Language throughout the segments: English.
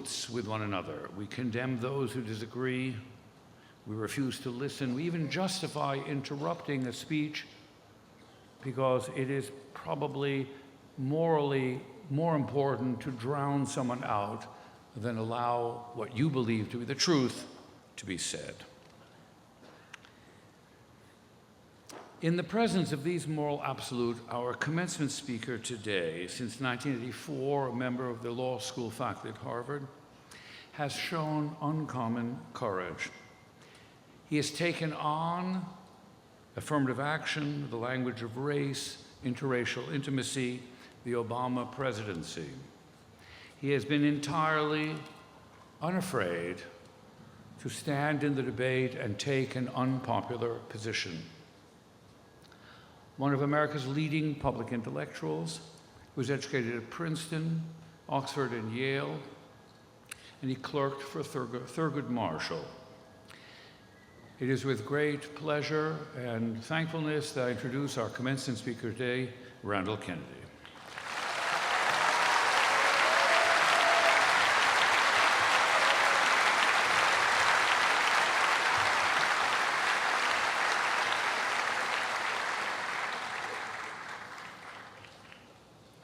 booths with one another. We condemn those who disagree. We refuse to listen. We even justify interrupting a speech because it is probably morally more important to drown someone out than allow what you believe to be the truth to be said. In the presence of these moral absolute, our commencement speaker today, since 1984, a member of the law school faculty at Harvard, has shown uncommon courage. He has taken on affirmative action, the language of race, interracial intimacy, the Obama presidency. He has been entirely unafraid to stand in the debate and take an unpopular position. One of America's leading public intellectuals, who was educated at Princeton, Oxford, and Yale, and he clerked for Thurgood Marshall. It is with great pleasure and thankfulness that I introduce our commencement speaker today, Randall Kennedy.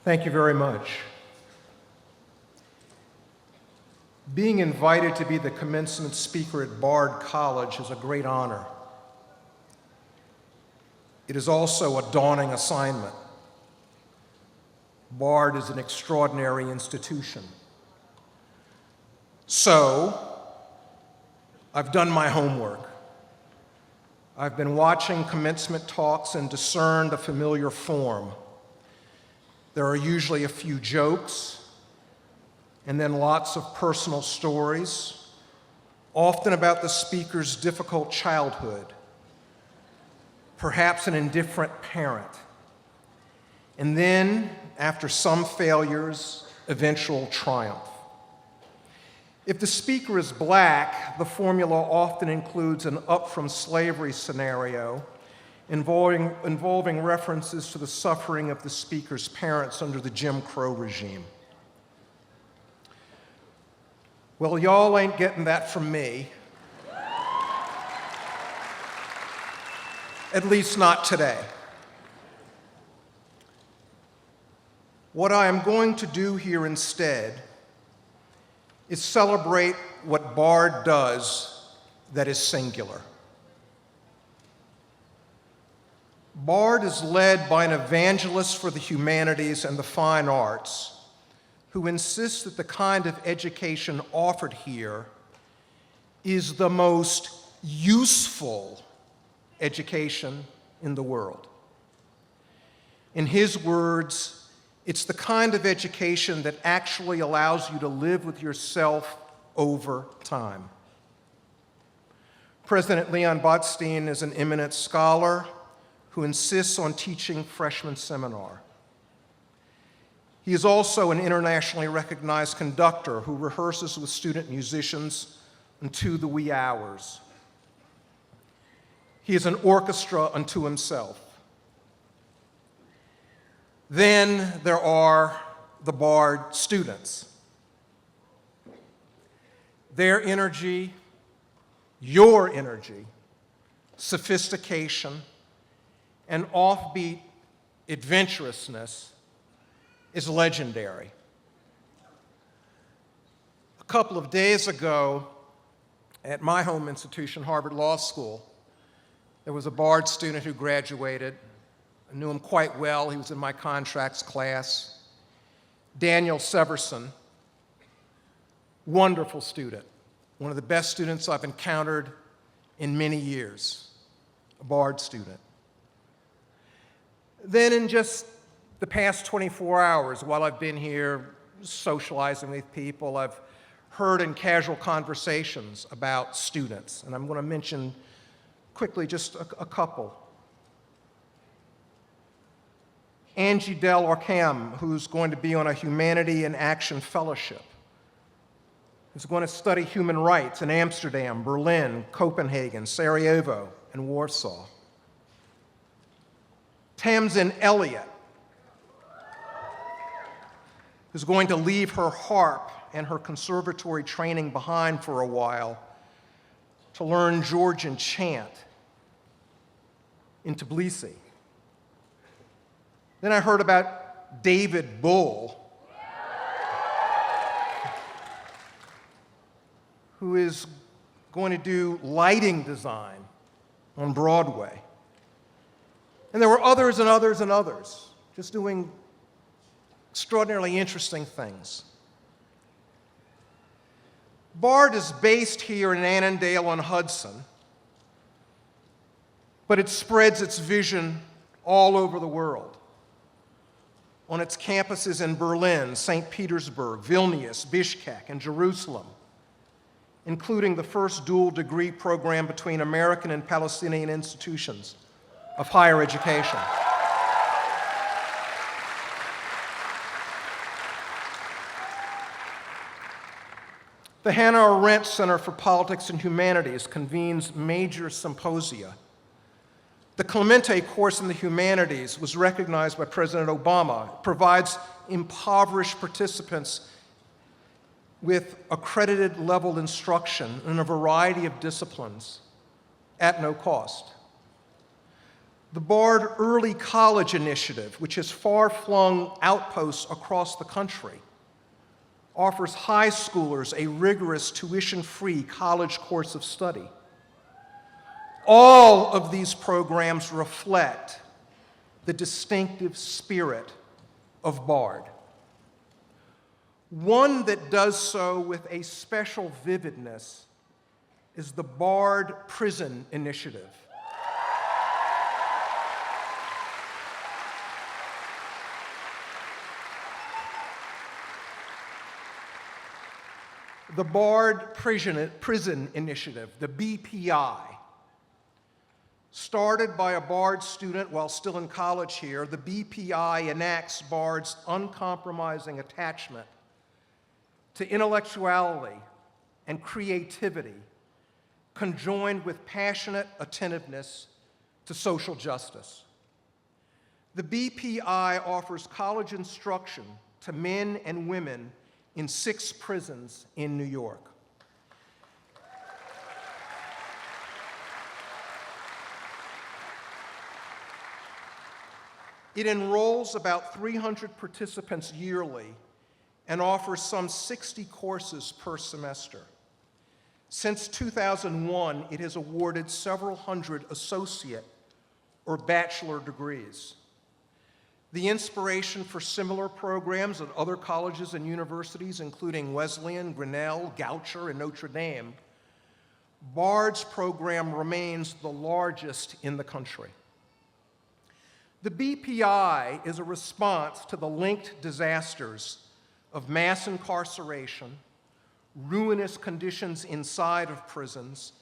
Thank you very much. Being invited to be the commencement speaker at Bard College is a great honor. It is also a daunting assignment. Bard is an extraordinary institution. So, I've done my homework. I've been watching commencement talks and discerned a familiar form. There are usually a few jokes, and then lots of personal stories, often about the speaker's difficult childhood, perhaps an indifferent parent, and then, after some failures, eventual triumph. If the speaker is black, the formula often includes an up-from-slavery scenario involving references to the suffering of the speaker's parents under the Jim Crow regime. Well, y'all ain't getting that from me. At least not today. What I am going to do here instead is celebrate what Bard does that is singular. Bard is led by an evangelist for the humanities and the fine arts who insists that the kind of education offered here is the most useful education in the world. In his words, it's the kind of education that actually allows you to live with yourself over time. President Leon Botstein is an eminent scholar who insists on teaching freshman seminar. He is also an internationally recognized conductor who rehearses with student musicians unto the wee hours. He is an orchestra unto himself. Then there are the Bard students. Their energy, your energy, sophistication, and offbeat adventurousness is legendary. A couple of days ago, at my home institution, Harvard Law School, there was a Bard student who graduated. I knew him quite well. He was in my contracts class. Daniel Severson, wonderful student, one of the best students I've encountered in many years, a Bard student. Then in just the past 24 hours, while I've been here socializing with people, I've heard in casual conversations about students, and I'm going to mention quickly just a couple. Angie Del Orcam, who's going to be on a Humanity in Action Fellowship, is going to study human rights in Amsterdam, Berlin, Copenhagen, Sarajevo, and Warsaw. Tamsin Elliott, who's going to leave her harp and her conservatory training behind for a while to learn Georgian chant in Tbilisi. Then I heard about David Bull, who is going to do lighting design on Broadway. And there were others and others and others, just doing extraordinarily interesting things. BARD is based here in Annandale-on-Hudson, but it spreads its vision all over the world. On its campuses in Berlin, St. Petersburg, Vilnius, Bishkek, and Jerusalem, including the first dual degree program between American and Palestinian institutions of higher education. The Hannah Arendt Center for Politics and Humanities convenes major symposia. The Clemente course in the humanities was recognized by President Obama. It provides impoverished participants with accredited level instruction in a variety of disciplines at no cost. The BARD Early College Initiative, which has far-flung outposts across the country, offers high schoolers a rigorous tuition-free college course of study. All of these programs reflect the distinctive spirit of BARD. One that does so with a special vividness is the BARD Prison Initiative. The BARD Prison Initiative, the BPI, started by a BARD student while still in college here. The BPI enacts BARD's uncompromising attachment to intellectuality and creativity, conjoined with passionate attentiveness to social justice. The BPI offers college instruction to men and women in 6 prisons in New York. It enrolls about 300 participants yearly and offers some 60 courses per semester. Since 2001, it has awarded several hundred associate or bachelor degrees. The inspiration for similar programs at other colleges and universities, including Wesleyan, Grinnell, Goucher, and Notre Dame, BARD's program remains the largest in the country. The BPI is a response to the linked disasters of mass incarceration, ruinous conditions inside of prisons,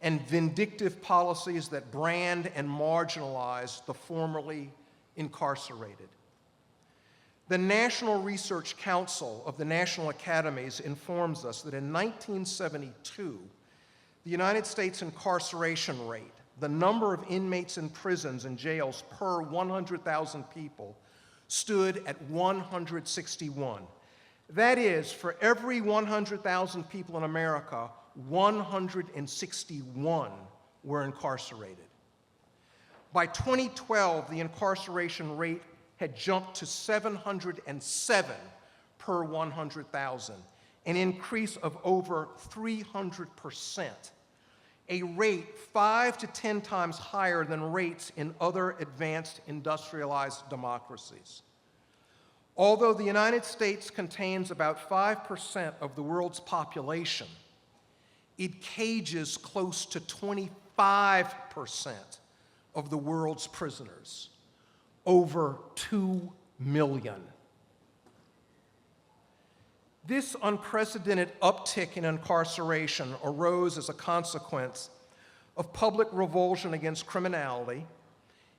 and vindictive policies that brand and marginalize the formerly incarcerated. The National Research Council of the National Academies informs us that in 1972, the United States incarceration rate, the number of inmates in prisons and jails per 100,000 people, stood at 161. That is, for every 100,000 people in America, 161 were incarcerated. By 2012, the incarceration rate had jumped to 707 per 100,000, an increase of over 300%, a rate 5 to 10 times higher than rates in other advanced industrialized democracies. Although the United States contains about 5% of the world's population, it cages close to 25% of the world's prisoners, over 2 million. This unprecedented uptick in incarceration arose as a consequence of public revulsion against criminality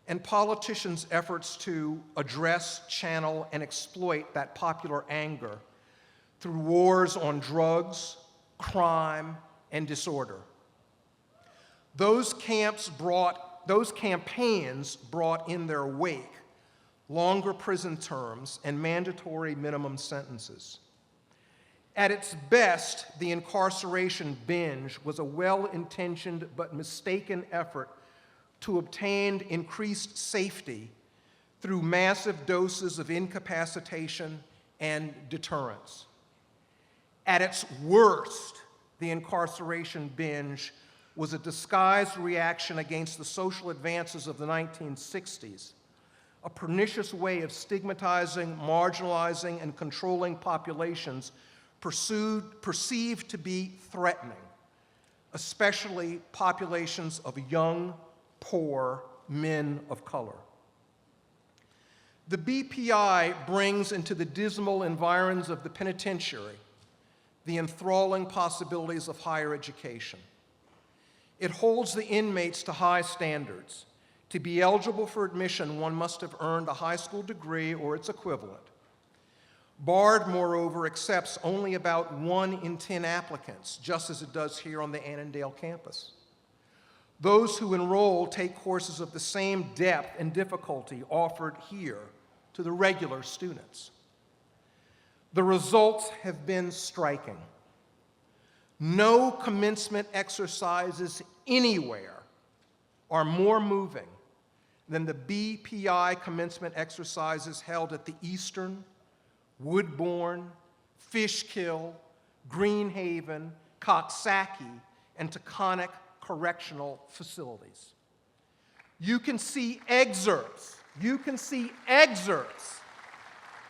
and politicians' efforts to address, channel, and exploit that popular anger through wars on drugs, crime, and disorder. Those campaigns brought in their wake longer prison terms and mandatory minimum sentences. At its best, the incarceration binge was a well-intentioned but mistaken effort to obtain increased safety through massive doses of incapacitation and deterrence. At its worst, the incarceration binge was a disguised reaction against the social advances of the 1960s, a pernicious way of stigmatizing, marginalizing, and controlling populations perceived to be threatening, especially populations of young, poor men of color. The BPI brings into the dismal environs of the penitentiary the enthralling possibilities of higher education. It holds the inmates to high standards. To be eligible for admission, one must have earned a high school degree or its equivalent. BARD, moreover, accepts only about 1 in 10 applicants, just as it does here on the Annandale campus. Those who enroll take courses of the same depth and difficulty offered here to the regular students. The results have been striking. No commencement exercises anywhere are more moving than the BPI commencement exercises held at the Eastern, Woodbourne, Fishkill, Greenhaven, Coxsackie, and Taconic correctional facilities. You can see excerpts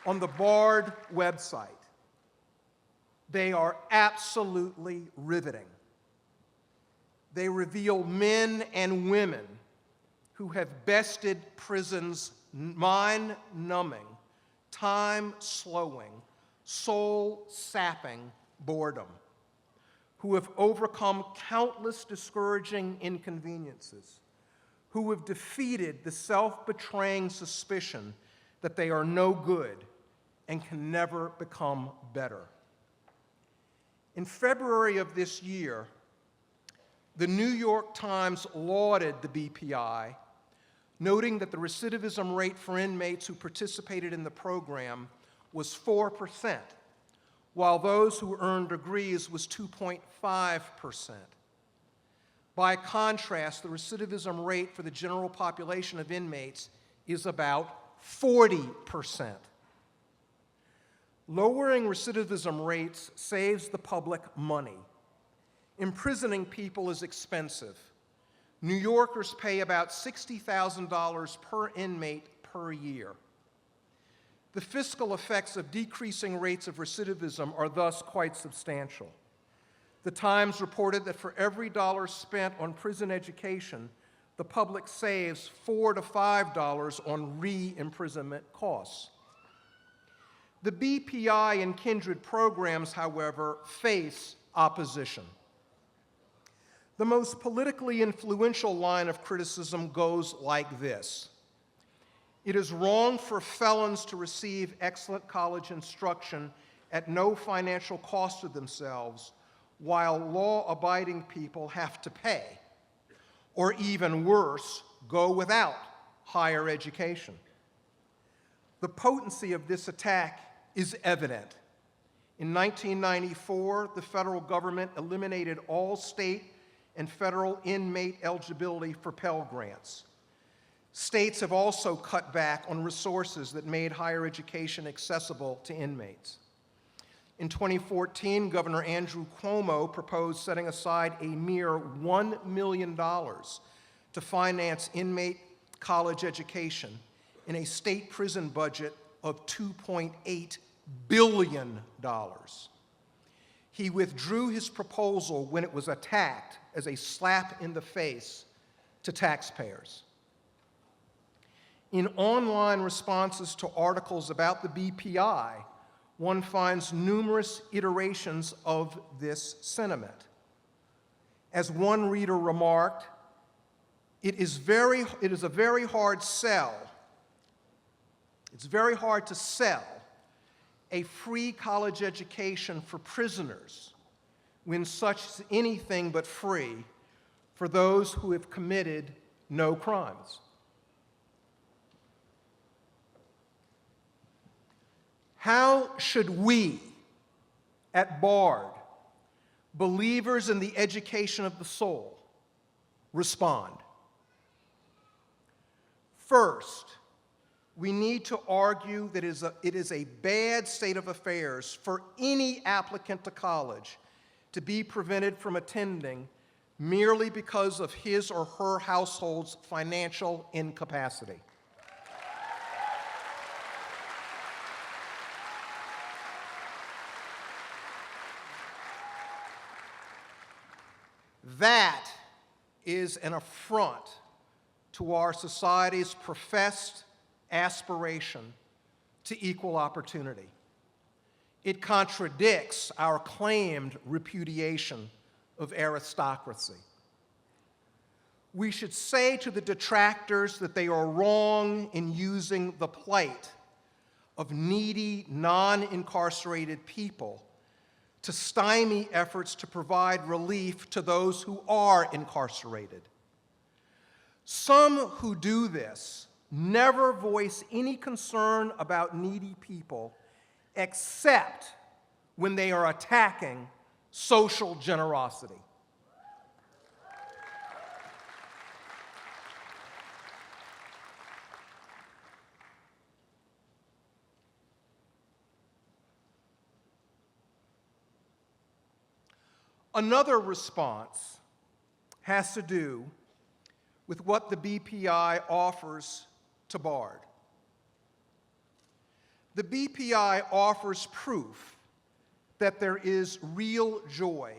on the BARD website. They are absolutely riveting. They reveal men and women who have bested prison's mind-numbing, time-slowing, soul-sapping boredom, who have overcome countless discouraging inconveniences, who have defeated the self-betraying suspicion that they are no good and can never become better. In February of this year, the New York Times lauded the BPI, noting that the recidivism rate for inmates who participated in the program was 4%, while those who earned degrees was 2.5%. By contrast, the recidivism rate for the general population of inmates is about 40%. Lowering recidivism rates saves the public money. Imprisoning people is expensive. New Yorkers pay about $60,000 per inmate per year. The fiscal effects of decreasing rates of recidivism are thus quite substantial. The Times reported that for every dollar spent on prison education, the public saves $4 to $5 on re-imprisonment costs. The BPI and kindred programs, however, face opposition. The most politically influential line of criticism goes like this. It is wrong for felons to receive excellent college instruction at no financial cost to themselves, while law-abiding people have to pay, or even worse, go without higher education. The potency of this attack is evident. In 1994, the federal government eliminated all state and federal inmate eligibility for Pell Grants. States have also cut back on resources that made higher education accessible to inmates. In 2014, Governor Andrew Cuomo proposed setting aside a mere $1 million to finance inmate college education in a state prison budget of $2.8 billion. He withdrew his proposal when it was attacked as a slap in the face to taxpayers. In online responses to articles about the BPI, one finds numerous iterations of this sentiment. As one reader remarked, it is a very hard sell. It's very hard to sell a free college education for prisoners when such is anything but free for those who have committed no crimes. How should we At Bard, believers in the education of the soul respond. First, we need to argue that it is a bad state of affairs for any applicant to college to be prevented from attending merely because of his or her household's financial incapacity. That is an affront to our society's professed aspiration to equal opportunity. It contradicts our claimed repudiation of aristocracy. We should say to the detractors that they are wrong in using the plight of needy, non-incarcerated people to stymie efforts to provide relief to those who are incarcerated. Some who do this never voice any concern about needy people except when they are attacking social generosity. Another response has to do with what the BPI offers to Bard. The BPI offers proof that there is real joy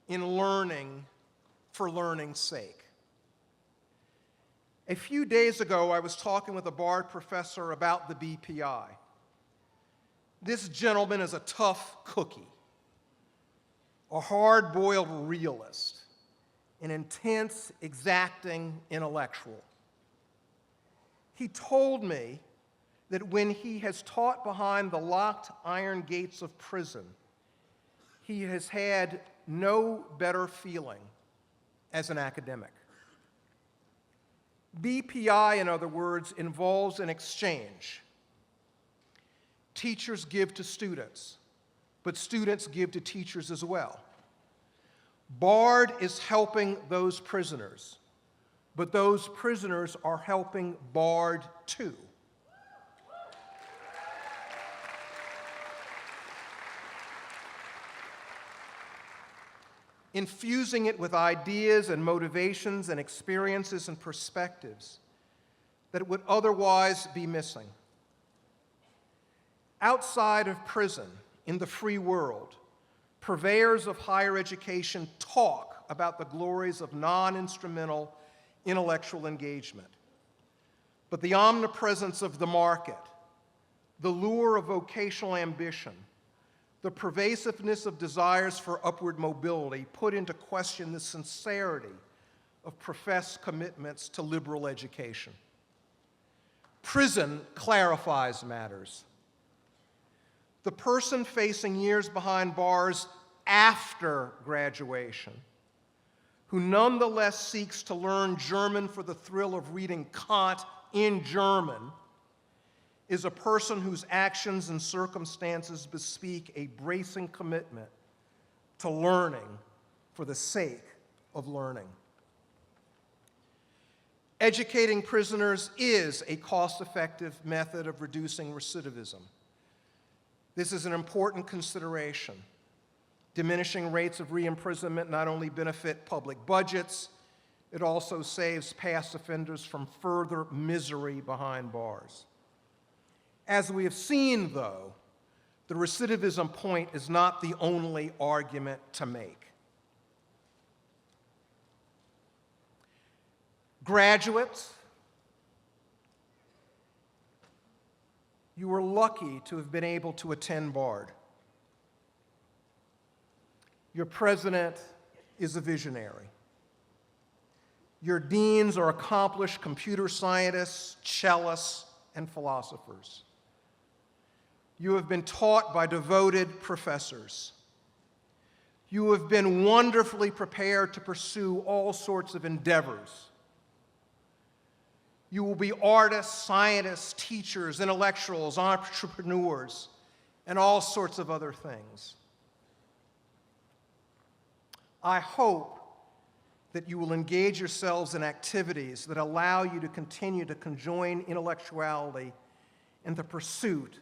in learning for learning's sake. A few days ago, I was talking with a Bard professor about the BPI. This gentleman is a tough cookie, a hard-boiled realist, an intense, exacting intellectual. He told me that when he has taught behind the locked iron gates of prison, he has had no better feeling as an academic. BPI, in other words, involves an exchange. Teachers give to students, but students give to teachers as well. Bard is helping those prisoners, but those prisoners are helping Bard too. Infusing it with ideas and motivations and experiences and perspectives that would otherwise be missing. Outside of prison, in the free world, purveyors of higher education talk about the glories of non-instrumental intellectual engagement. But the omnipresence of the market, the lure of vocational ambition, the pervasiveness of desires for upward mobility put into question the sincerity of professed commitments to liberal education. Prison clarifies matters. The person facing years behind bars after graduation, who nonetheless seeks to learn German for the thrill of reading Kant in German, is a person whose actions and circumstances bespeak a bracing commitment to learning for the sake of learning. Educating prisoners is a cost-effective method of reducing recidivism. This is an important consideration. Diminishing rates of re-imprisonment not only benefit public budgets, it also saves past offenders from further misery behind bars. As we have seen, though, the recidivism point is not the only argument to make. Graduates, you were lucky to have been able to attend Bard. Your president is a visionary. Your deans are accomplished computer scientists, cellists, and philosophers. You have been taught by devoted professors. You have been wonderfully prepared to pursue all sorts of endeavors. You will be artists, scientists, teachers, intellectuals, entrepreneurs, and all sorts of other things. I hope that you will engage yourselves in activities that allow you to continue to conjoin intellectuality in the pursuit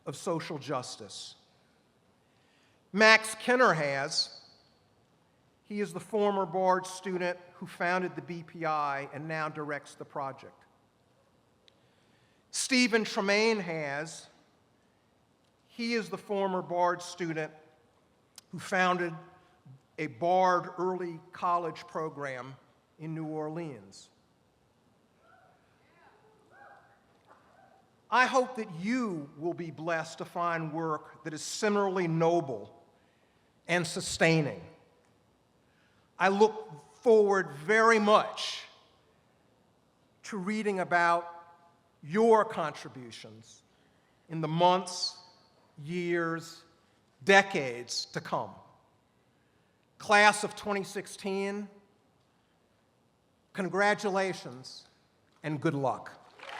of social justice. Max Kenner has. He is the former Bard student who founded the BPI and now directs the project. Stephen Tremaine has. He is the former Bard student who founded a Bard early college program in New Orleans. I hope that you will be blessed to find work that is similarly noble and sustaining. I look forward very much to reading about your contributions in the months, years, decades to come. Class of 2016, congratulations and good luck.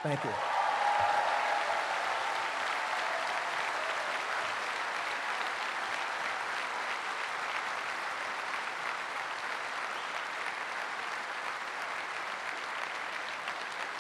Thank you.